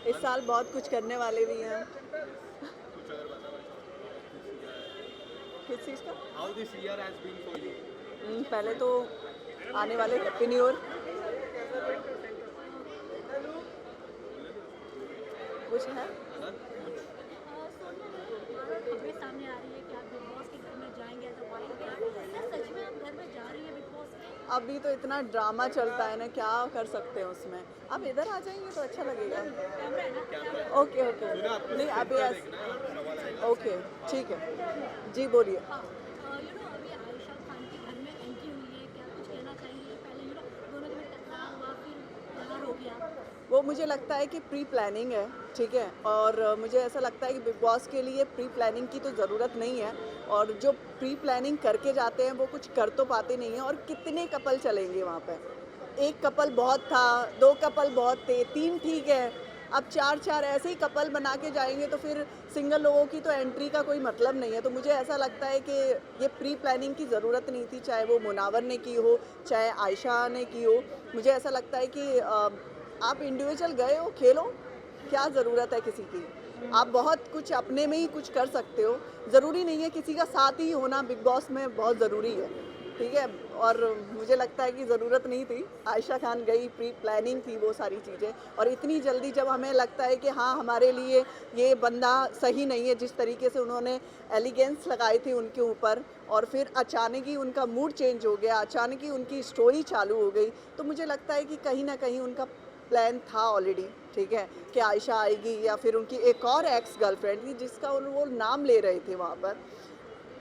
इस साल बहुत कुछ करने वाले भी हैं। किस चीज़ का? पहले तो आने वाले हैप्पी न्यू ईयर। कुछ है? खबरें सामने आ रही है कि आप बिग बॉस के घर में जाएंगे एज अ वाइल्ड कार्ड। क्या सच में आप घर में जा रही है बिग बॉस के? अभी तो इतना ड्रामा चलता है ना, क्या कर सकते हैं उसमें। आप इधर आ जाएंगे तो अच्छा लगेगा। कैमरा है ना? ओके ओके, नहीं अभी ओके ठीक है जी, बोलिए। हाँ, अभी आयशा खान के घर में एंट्री हुई है, क्या कुछ कहना चाहेंगे? पहले दोनों के बीच टकराव हुआ, फिर प्यार हो गया। वो मुझे लगता है कि प्री प्लानिंग है, ठीक है। और मुझे ऐसा लगता है कि बिग बॉस के लिए प्री प्लानिंग की तो ज़रूरत नहीं है। और जो प्री प्लानिंग करके जाते हैं वो कुछ कर तो पाते नहीं हैं। और कितने कपल चलेंगे वहाँ पे? एक कपल बहुत था, 2 कपल बहुत थे, 3 ठीक है, अब 4-4 ऐसे ही कपल बना के जाएंगे तो फिर सिंगल लोगों की तो एंट्री का कोई मतलब नहीं है। तो मुझे ऐसा लगता है कि ये प्री प्लानिंग की ज़रूरत नहीं थी, चाहे वो मुनावर ने की हो, चाहे आयशा ने की हो। मुझे ऐसा लगता है कि आप इंडिविजुअल गए हो, खेलो, क्या ज़रूरत है किसी की। आप बहुत कुछ अपने में ही कुछ कर सकते हो, ज़रूरी नहीं है किसी का साथ ही होना बिग बॉस में बहुत ज़रूरी है, ठीक है। और मुझे लगता है कि ज़रूरत नहीं थी। आयशा खान गई, प्री प्लानिंग थी वो सारी चीज़ें। और इतनी जल्दी जब हमें लगता है कि हाँ हमारे लिए ये बंदा सही नहीं है, जिस तरीके से उन्होंने एलिगेंस लगाए थे उनके ऊपर, और फिर अचानक ही उनका मूड चेंज हो गया, अचानक ही उनकी स्टोरी चालू हो गई, तो मुझे लगता है कि कहीं ना कहीं उनका प्लान था ऑलरेडी, ठीक है, कि आयशा आएगी या फिर उनकी एक और एक्स गर्लफ्रेंड थी जिसका वो नाम ले रहे थे वहाँ पर।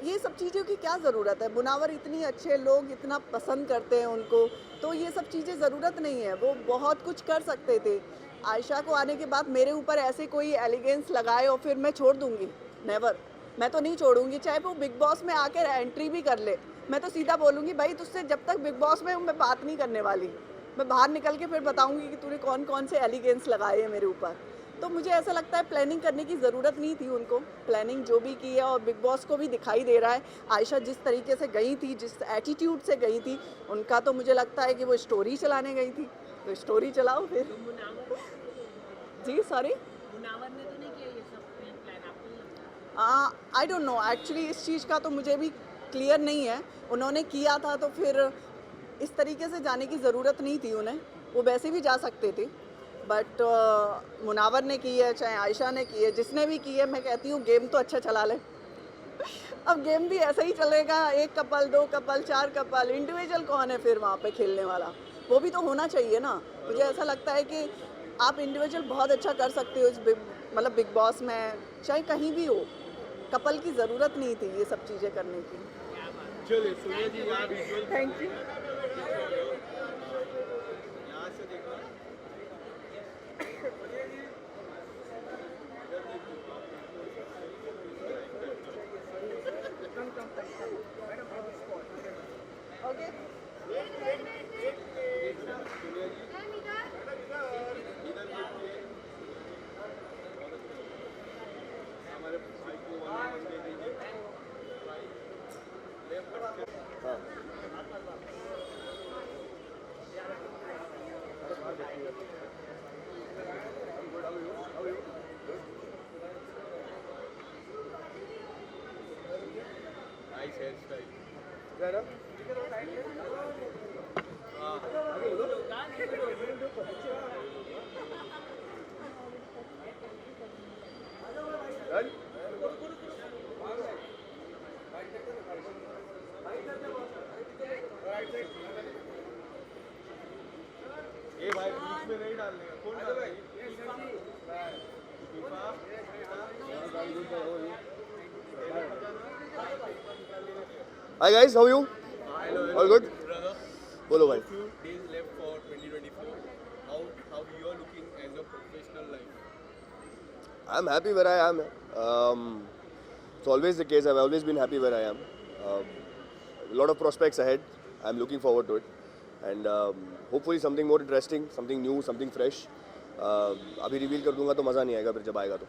ये सब चीज़ों की क्या ज़रूरत है? मुनावर इतनी अच्छे, लोग इतना पसंद करते हैं उनको, तो ये सब चीज़ें ज़रूरत नहीं है। वो बहुत कुछ कर सकते थे। आयशा को आने के बाद मेरे ऊपर ऐसे कोई एलिगेंस लगाए और फिर मैं छोड़ दूंगी? नेवर। मैं तो नहीं छोड़ूंगी, चाहे वो बिग बॉस में आकर एंट्री भी कर ले। मैं तो सीधा बोलूँगी, भाई तुझसे जब तक बिग बॉस में हूँ मैं बात नहीं करने वाली। मैं बाहर निकल के फिर बताऊंगी कि तूने कौन कौन से एलिगेंस लगाए हैं मेरे ऊपर। तो मुझे ऐसा लगता है प्लानिंग करने की ज़रूरत नहीं थी उनको। प्लानिंग जो भी की है, और बिग बॉस को भी दिखाई दे रहा है आयशा जिस तरीके से गई थी, जिस एटीट्यूड से गई थी, उनका तो मुझे लगता है कि वो स्टोरी चलाने गई थी, तो स्टोरी चलाओ फिर। जी सॉरी, मुनावर ने तो नहीं किया ये सब प्लान, आपको नहीं लगता? आई डोंट नो एक्चुअली, इस चीज़ का तो मुझे भी क्लियर नहीं है। उन्होंने किया था तो फिर इस तरीके से जाने की ज़रूरत नहीं थी उन्हें, वो वैसे भी जा सकते थे। बट मुनावर ने की है, चाहे आयशा ने की है, जिसने भी की है, मैं कहती हूँ गेम तो अच्छा चला ले। अब गेम भी ऐसा ही चलेगा, 1 कपल, 2 कपल, 4 कपल, इंडिविजुअल कौन है फिर वहाँ पे खेलने वाला? वो भी तो होना चाहिए ना। मुझे ऐसा लगता है कि आप इंडिविजुअल बहुत अच्छा कर सकते हो इस मतलब बिग बॉस में, चाहे कहीं भी हो। कपल की ज़रूरत नहीं थी ये सब चीज़ें करने की। चलिए सुनिए जी, यहाँ विजुअल थैंक यू। यहाँ से देखो। ओके, हमारे भाई को ऑनलाइन दे दीजिए। हाँ नाइस हेयर स्टाइल। ये भाई बीच में नहीं डालने का, कौन डाल Hi guys, how are you? All good? Brother, बोलो भाई। few days left for 2024. How you are looking as a professional life? I'm happy where I am. It's always the case. I've always been happy where I am. A lot of prospects ahead. I'm looking forward to it, and hopefully something more interesting, something new, something fresh. अभी reveal कर दूंगा तो मज़ा नहीं आएगा फिर जब आएगा तो।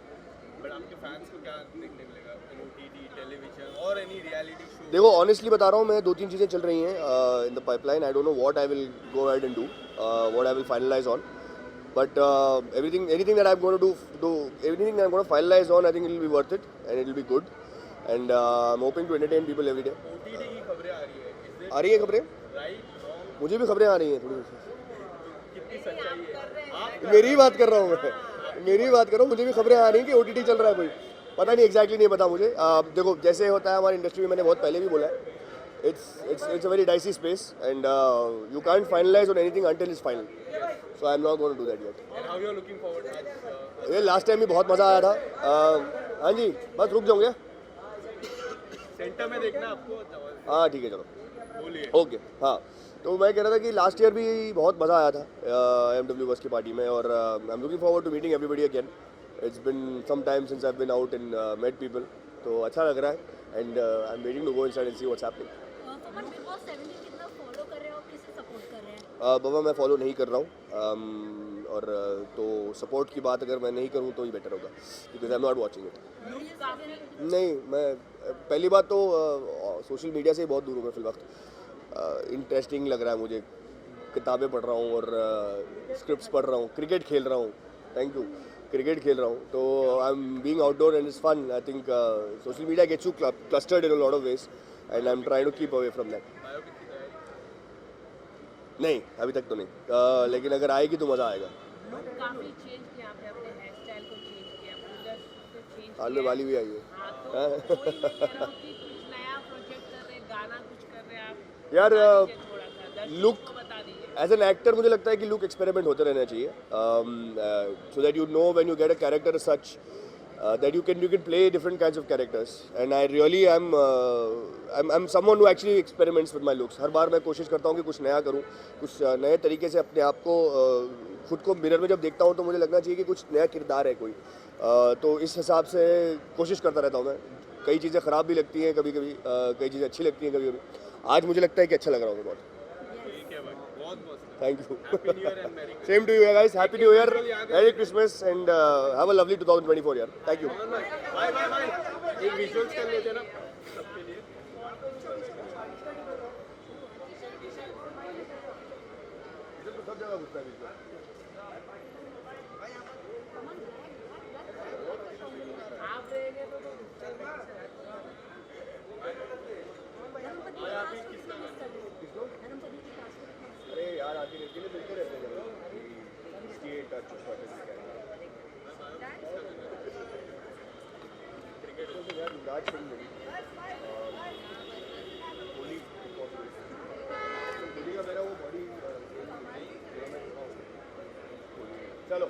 But आपके fans को क्या देखने मिलेगा? OTT, television, or any any reality show? देखो ऑनेस्टली बता रहा हूँ मैं, 2-3 चीज़ें चल रही हैं in the pipeline. I don't know what I will go ahead and do, what I will finalize on. But anything that I'm going to anything that I'm going to finalize on, I think it will be worth it and it will be good. And I'm hoping to entertain people every day. OTT की खबरें आ रही है. Is it आ रही है खबरें? right, wrong? मुझे भी खबरें आ रही हैं थोड़ी. कितनी सच्चाई है? आप मेरी ही बात कर रहा हूँ मैं, मेरी ही बात कर रहा हूँ. मुझे भी खबरें आ रही हैं कि OTT चल रहा है कोई. पता नहीं एग्जैक्टली नहीं पता मुझे. देखो जैसे होता है हमारी इंडस्ट्री में, मैंने बहुत पहले भी बोला है, it's a very dicey space and you can't finalize on anything until it's final. So I'm not going to do that yet. and how you are looking forward आज ये लास्ट टाइम भी बहुत मज़ा आया था. हाँ जी, बस रुक जाऊँगे. सेंटर में देखना आपको. हाँ ठीक है चलो. बोलिए. ओके. हाँ तो मैं कह रहा था कि लास्ट ईयर भी बहुत मज़ा आया था MW बस की पार्टी में, और I am looking forward to meeting everybody again. It's been some time since I have been out and met people, तो अच्छा लग रहा है and I am waiting to go inside and see what's happening. Format Bigg Boss 17 कितना follow कर रहे हो, किसे सपोर्ट कर रहे हैं? बाबा मैं फॉलो नहीं कर रहा हूँ, और तो सपोर्ट की बात अगर मैं नहीं करूँ तो ही बेटर होगा, because I am not watching it. नहीं, मैं पहली बात तो सोशल मीडिया से ही बहुत दूर हूँ मैं फिलवक्त. इंटरेस्टिंग लग रहा है मुझे, किताबें पढ़ रहा हूँ और स्क्रिप्ट्स पढ़ रहा हूँ, क्रिकेट खेल रहा हूँ. Thank you. क्रिकेट खेल रहा हूँ, तो I am being outdoor and it's fun. I think social media gets you clustered in a lot of ways and I am trying to keep away from that. Biopic की तैयारी. नहीं अभी तक तो नहीं, लेकिन अगर आएगी तो मज़ा आएगा. लुक काफी चेंज किया आपने, अपने हेयर स्टाइल को चेंज किया, ब्लूजर से चेंज आलू किया. वाली भी आई है. हाँ, तो वही मैं कह रहा हूँ कि कुछ नया प्रोजेक्ट कर रहे हैं, गाना कुछ कर रहे हैं आप. यार, बता दीजिए थोड़ा सा, दर्शकों look- को बता दीजिए. एज एन एक्टर मुझे लगता है कि लुक एक्सपेरिमेंट होते रहना चाहिए, so that you know when you get a character such that you can play different kinds of characters, and I really I'm someone who actually experiments with my looks. हर बार मैं कोशिश करता हूँ कि कुछ नया करूँ, कुछ नए तरीके से अपने आप को खुद को मिरर में जब देखता हूँ तो मुझे लगना चाहिए कि कुछ नया किरदार है कोई. तो इस हिसाब से कोशिश करता रहता हूँ मैं. कई चीज़ें ख़राब भी लगती हैं कभी कभी, कई चीज़ें अच्छी लगती हैं कभी कभी. आज मुझे लगता है कि अच्छा लग रहा हूँ मैं बहुत. ठीक है भाई. बहुत बहुत thank you. Happy new year and merry. Same to you guys. Happy New Year, Merry Christmas, and have a lovely 2024 year. Thank you. Bye bye bye. एक विजुअल्स कर लेते हैं ना सबके लिए. आप रहेंगे तो अरे यार आती रहती है, मिलते रहते हैं जब स्टे इन टच क्रिकेट तो यार युवराज सिंह मिली कोहली कोहली का मेरा वो बॉडी चलो.